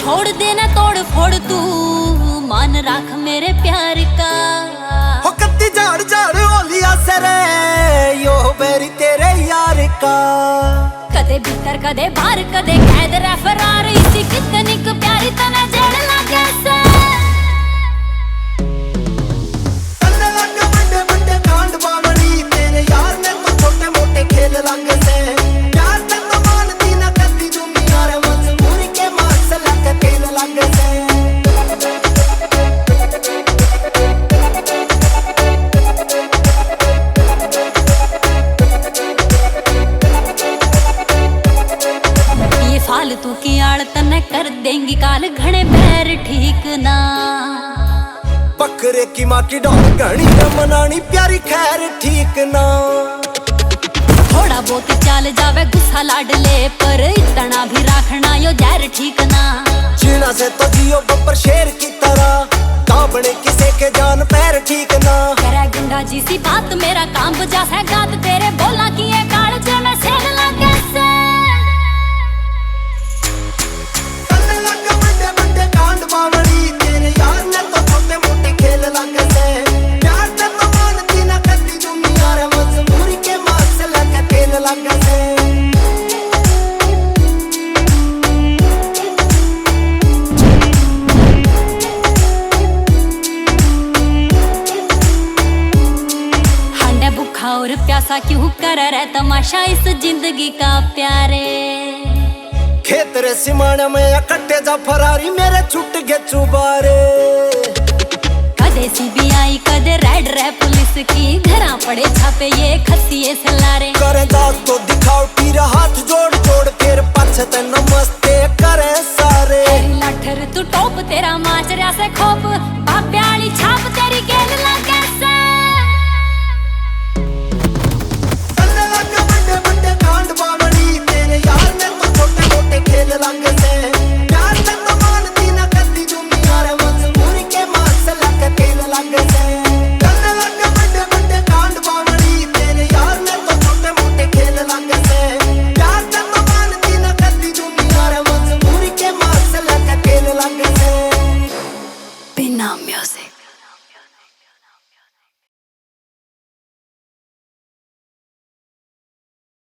छोड़ देना तोड़ फोड़ तू मान राख मेरे प्यार का। हो कत्ती झाड़ झाड़ ओलिया सरे यो बेरी तेरे यार का। कदे भीतर कदे बाहर कदे कैद रे फरार इसी कितनी को प्यारी तना जड़ लागे से। तन्ने लग बड़े बड़े कांड बावड़ी तेरे यार ने तो छोटे मोटे खेल लगे से। प्यार से तो मानती ना करती दुनिया रे मजबूरी के मार से लग तेल लगे से। फालतू की आड़ तने कर देंगी काल घने पैर ठीक ना। बकरे की माँ की डॉल घनी न मनानी प्यारी खैर ठीक ना। थोड़ा बहुत चाल जावे गुस्सा लाड ले पर इतना भी राखना यो जहर ठीक ना। जीना से तो जियो बब्बर शेर की तरह काबड़े किसे के जान पैर ठीक ना। करे गुंडा जी सी बात मेरा काम बुझा है गात तेरे बोला की ये काल जो मैं सेल लगे से। तेरे यार ने तो छोटे मोटे खेल लगे से। प्यार से तो मानती ना करती दुनिया रे मजबूरी के मार से लगे तेल लगे से। हंडे भूखा और प्यासा क्यों कर रहे तमाशा इस जिंदगी का प्यारे। खेत रे सिमाने में कट्टे जा फरारी मेरे छुट गए चुबारे। कदे सीबीआई कदे रेड रे पुलिस की घरा पड़े छापे ये खसिए सलारे। करे दाग तो दिखाओ तीरा हाथ जोड़ जोड़ फिर पछते नमस्ते करे सारे। लठर तू टोप तेरा माचरा से खोप बाप्याली छाप तेरी गेल लगे से। तन्ने लग बड़े बड़े कांड बावड़ी तेरे यार ने तो छोटे मोटे खेल लगे